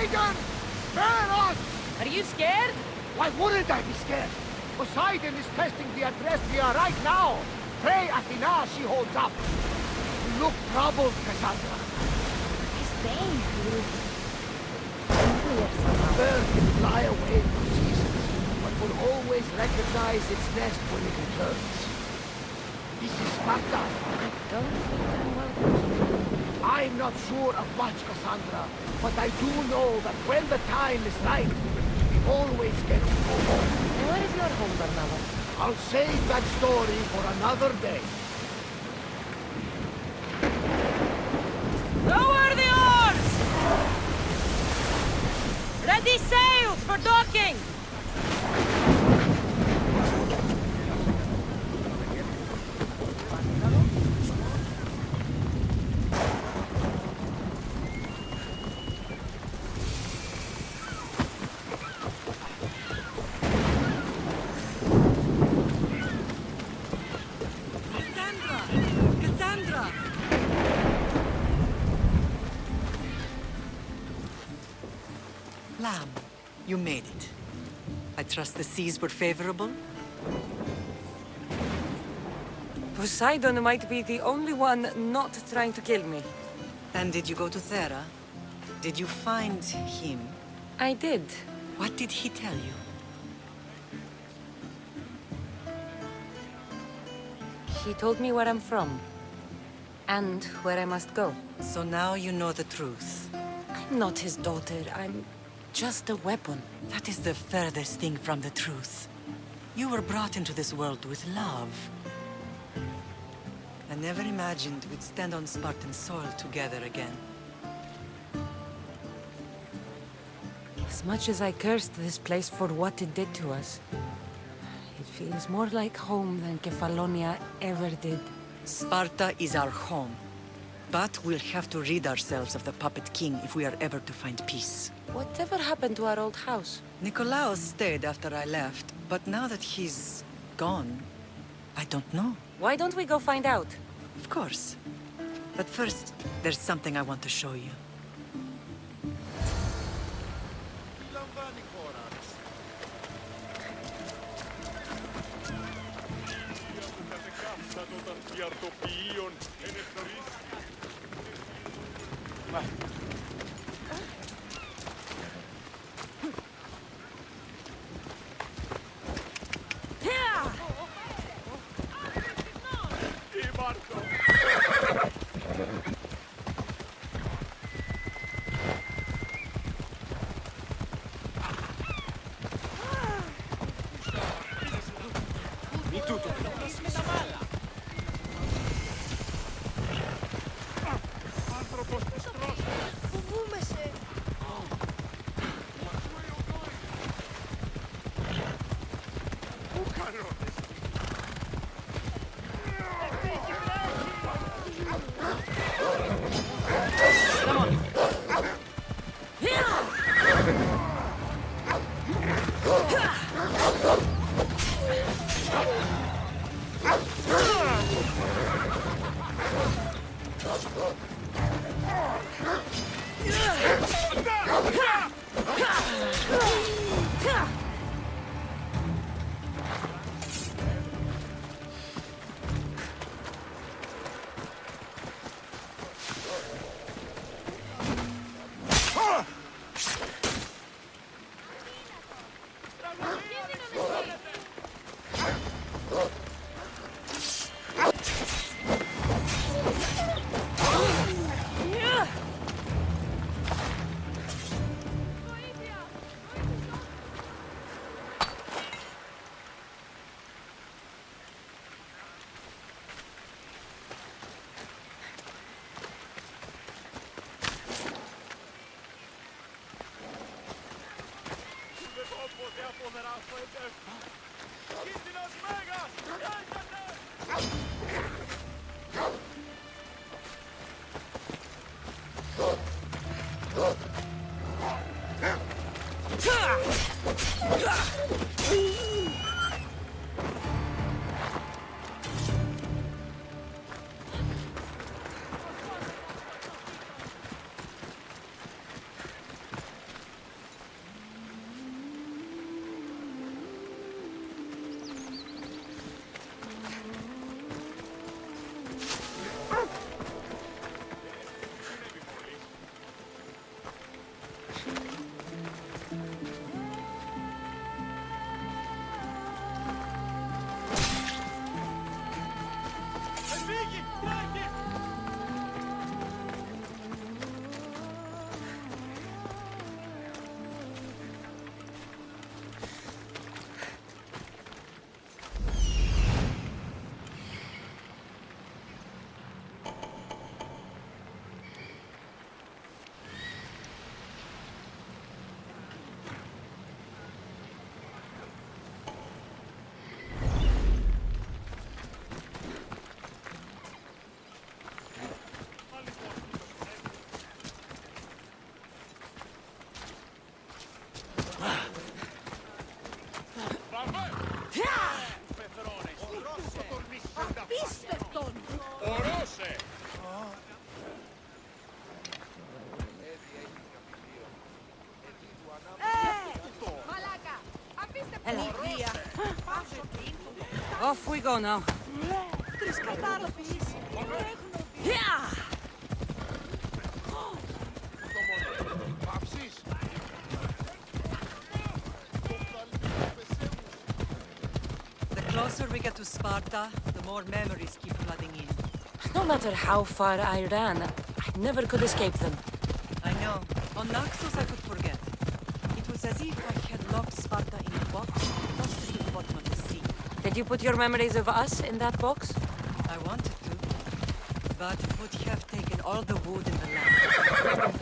Poseidon! Spare us! Are you scared? Why wouldn't I be scared? Poseidon is testing the Adrestia right now. Pray Athena she holds up. You look troubled, Cassandra. His vein feels familiar somehow. Bird can fly away for seasons, but will always recognize its nest when it returns. This is Sparta. I don't think I'm welcome. I'm not sure of much, Cassandra, but I do know that when the time is right, we always get to go home. And where is your home, Bernardo? I'll save that story for another day. Lower the oars! Ready sails for docking! Lamb, you made it. I trust the seas were favorable? Poseidon might be the only one not trying to kill me. And did you go to Thera? Did you find him? I did. What did he tell you? He told me where I'm from. And where I must go. So now you know the truth. I'm not his daughter. I'm just a weapon. That is the furthest thing from the truth. You were brought into this world with love. I never imagined we'd stand on Spartan soil together again. As much as I cursed this place for what it did to us, it feels more like home than Kefalonia ever did. Sparta is our home. But we'll have to rid ourselves of the Puppet King if we are ever to find peace. Whatever happened to our old house? Nikolaos stayed after I left, but now that he's gone, I don't know. Why don't we go find out? Of course. But first, there's something I want to show you. Off we go now. Yeah! The closer we get to Sparta, the more memories keep flooding in. No matter how far I ran, I never could escape them. I know. On Naxos I could forget. It was as if I had locked Sparta in a box and lost it at the bottom of the sea. Did you put your memories of us in that box? I wanted to, but it would have taken all the wood in the land.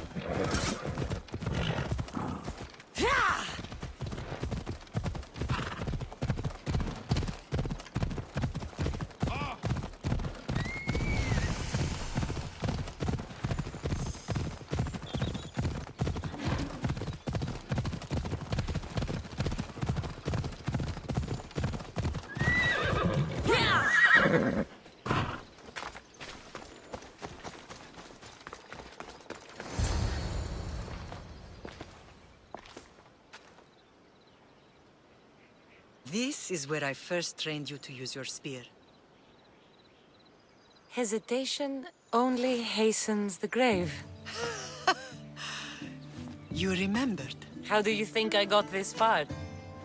This is where I first trained you to use your spear. Hesitation only hastens the grave. You remembered. How do you think I got this far?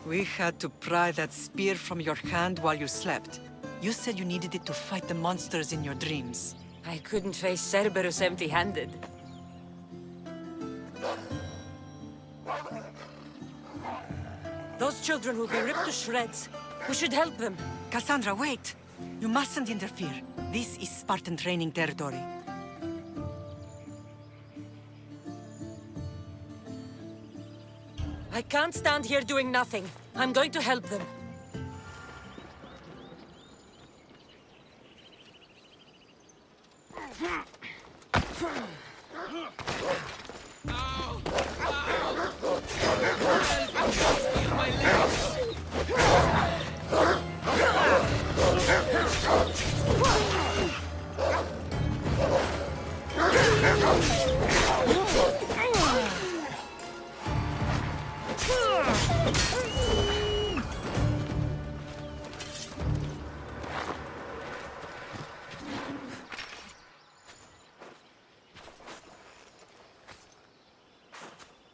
We had to pry that spear from your hand while you slept. You said you needed it to fight the monsters in your dreams. I couldn't face Cerberus empty-handed. Those children will be ripped to shreds. We should help them. Cassandra, wait! You mustn't interfere. This is Spartan training territory. I can't stand here doing nothing. I'm going to help them.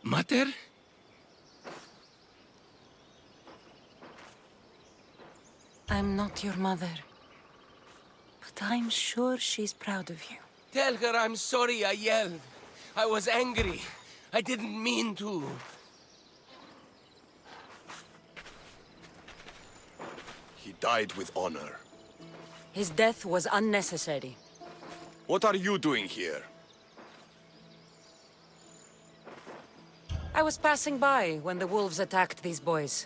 Mater? I'm not your mother. But I'm sure she's proud of you. Tell her I'm sorry I yelled. I was angry. I didn't mean to. He died with honor. His death was unnecessary. What are you doing here? I was passing by when the wolves attacked these boys.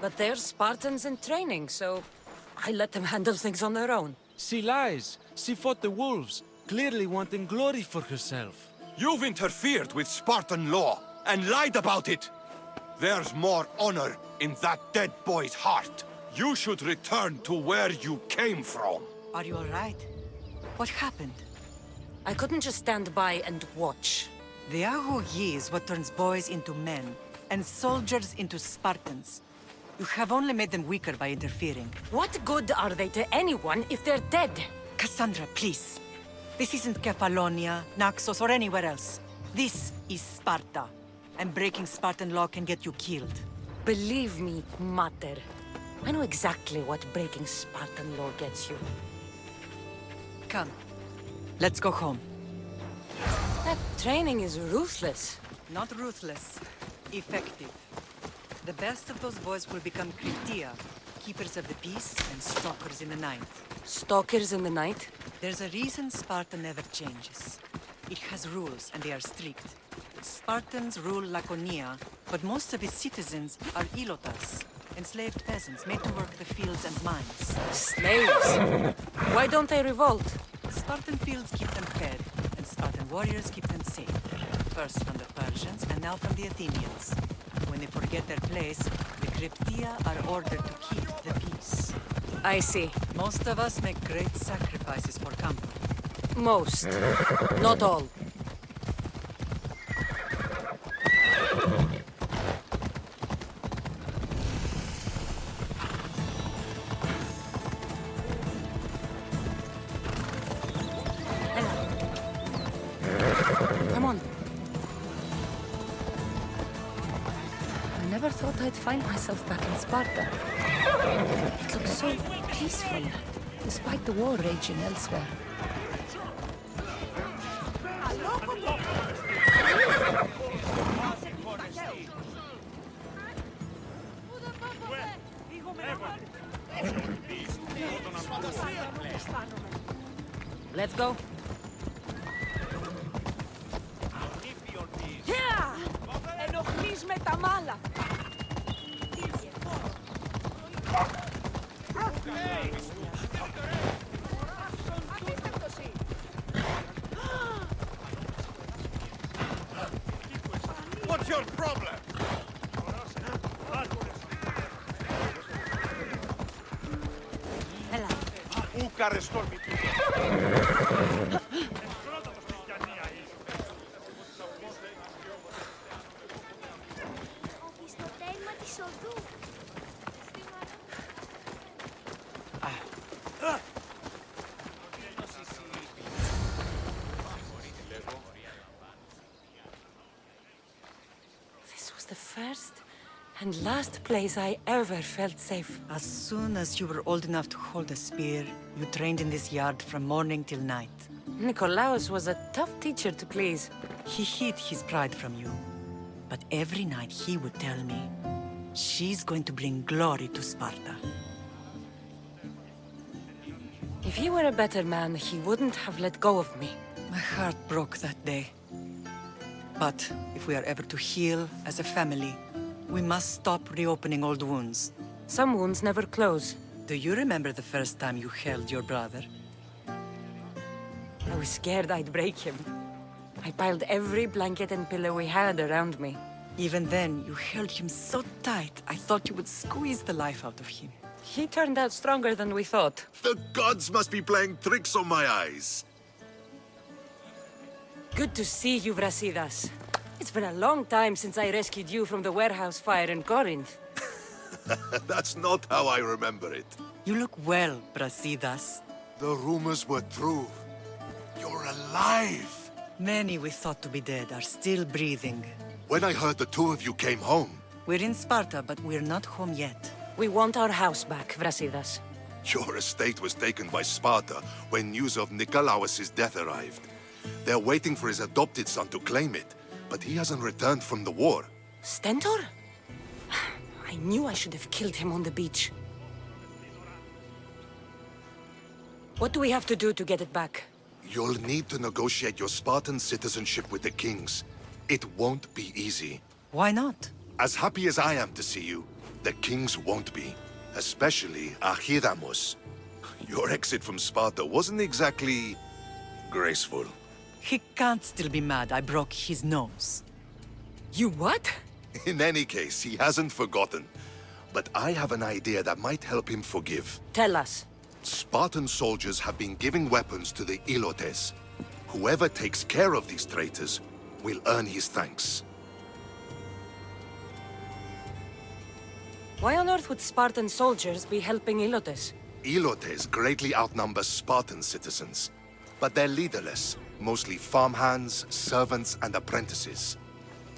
But they're Spartans in training, so I let them handle things on their own. She lies. She fought the wolves, clearly wanting glory for herself. You've interfered with Spartan law and lied about it. There's more honor in that dead boy's heart. You should return to where you came from. Are you all right? What happened? I couldn't just stand by and watch. The Ahu Yi is what turns boys into men, and soldiers into Spartans. You have only made them weaker by interfering. What good are they to anyone if they're dead? Cassandra, please. This isn't Kefalonia, Naxos, or anywhere else. This is Sparta, and breaking Spartan law can get you killed. Believe me, Mater. I know exactly what breaking Spartan law gets you. Come, let's go home. That training is ruthless. Not ruthless, effective. The best of those boys will become Kryptia, keepers of the peace and stalkers in the night. Stalkers in the night? There's a reason Sparta never changes. It has rules, and they are strict. Spartans rule Laconia, but most of its citizens are ilotas, enslaved peasants made to work the fields and mines. Slaves? Why don't they revolt? Spartan fields keep them fed, and Spartan warriors keep them safe. First from the Persians, and now from the Athenians. When they forget their place, the Kryptia are ordered to keep the peace. I see. Most of us make great sacrifices for comfort. Most. Not all. thought I'd find myself back in Sparta. It looks so peaceful, despite the war raging elsewhere. Let's go. Ενοχλείς με τα μάλα. What's your problem? Έλα. Στο τέρμα της οδού. This was the first and last place I ever felt safe. As soon as you were old enough to hold a spear, you trained in this yard from morning till night. Nikolaos was a tough teacher to please. He hid his pride from you. But every night he would tell me, she's going to bring glory to Sparta. If he were a better man, he wouldn't have let go of me. My heart broke that day. But if we are ever to heal as a family, we must stop reopening old wounds. Some wounds never close. Do you remember the first time you held your brother? I was scared I'd break him. I piled every blanket and pillow we had around me. Even then, you held him so tight, I thought you would squeeze the life out of him. He turned out stronger than we thought. The gods must be playing tricks on my eyes. Good to see you, Brasidas. It's been a long time since I rescued you from the warehouse fire in Corinth. That's not how I remember it. You look well, Brasidas. The rumors were true. You're alive! Many we thought to be dead are still breathing. When I heard the two of you came home, We're in Sparta, but we're not home yet. We want our house back, Brasidas. your estate was taken by Sparta when news of Nikolaos' death arrived. They're waiting for his adopted son to claim it, but he hasn't returned from the war. Stentor? I knew I should have killed him on the beach. What do we have to do to get it back? You'll need to negotiate your Spartan citizenship with the kings. It won't be easy. Why not? As happy as I am to see you, the kings won't be. Especially Archidamos. Your exit from Sparta wasn't exactly graceful. He can't still be mad I broke his nose. You what? In any case, he hasn't forgotten. But I have an idea that might help him forgive. Tell us. Spartan soldiers have been giving weapons to the Ilotes. Whoever takes care of these traitors will earn his thanks. Why on earth would Spartan soldiers be helping Ilotes? Ilotes greatly outnumber Spartan citizens, but they're leaderless, mostly farmhands, servants, and apprentices.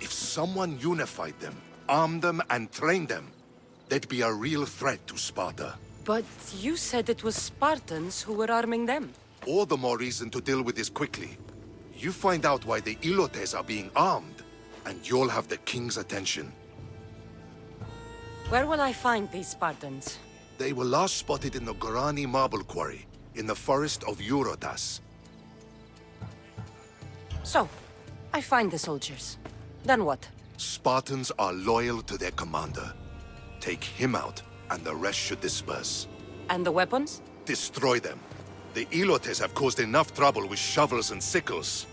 If someone unified them, armed them, and trained them, they'd be a real threat to Sparta. But you said it was Spartans who were arming them. All the more reason to deal with this quickly. You find out why the Ilotes are being armed, and you'll have the king's attention. Where will I find these Spartans? They were last spotted in the Gorani marble quarry, in the forest of Eurotas. So, I find the soldiers. Then what? Spartans are loyal to their commander. Take him out, and the rest should disperse. And the weapons? Destroy them. The Ilotes have caused enough trouble with shovels and sickles.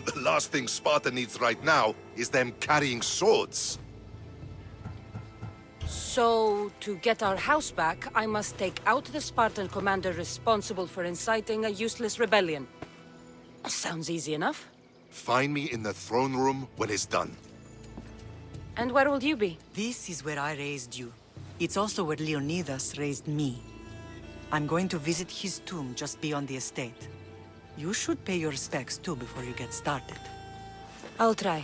The last thing Sparta needs right now is them carrying swords. So, to get our house back, I must take out the Spartan commander responsible for inciting a useless rebellion. Sounds easy enough. Find me in the throne room when it's done. And where will you be? This is where I raised you. It's also where Leonidas raised me. I'm going to visit his tomb just beyond the estate. You should pay your respects too before you get started. I'll try.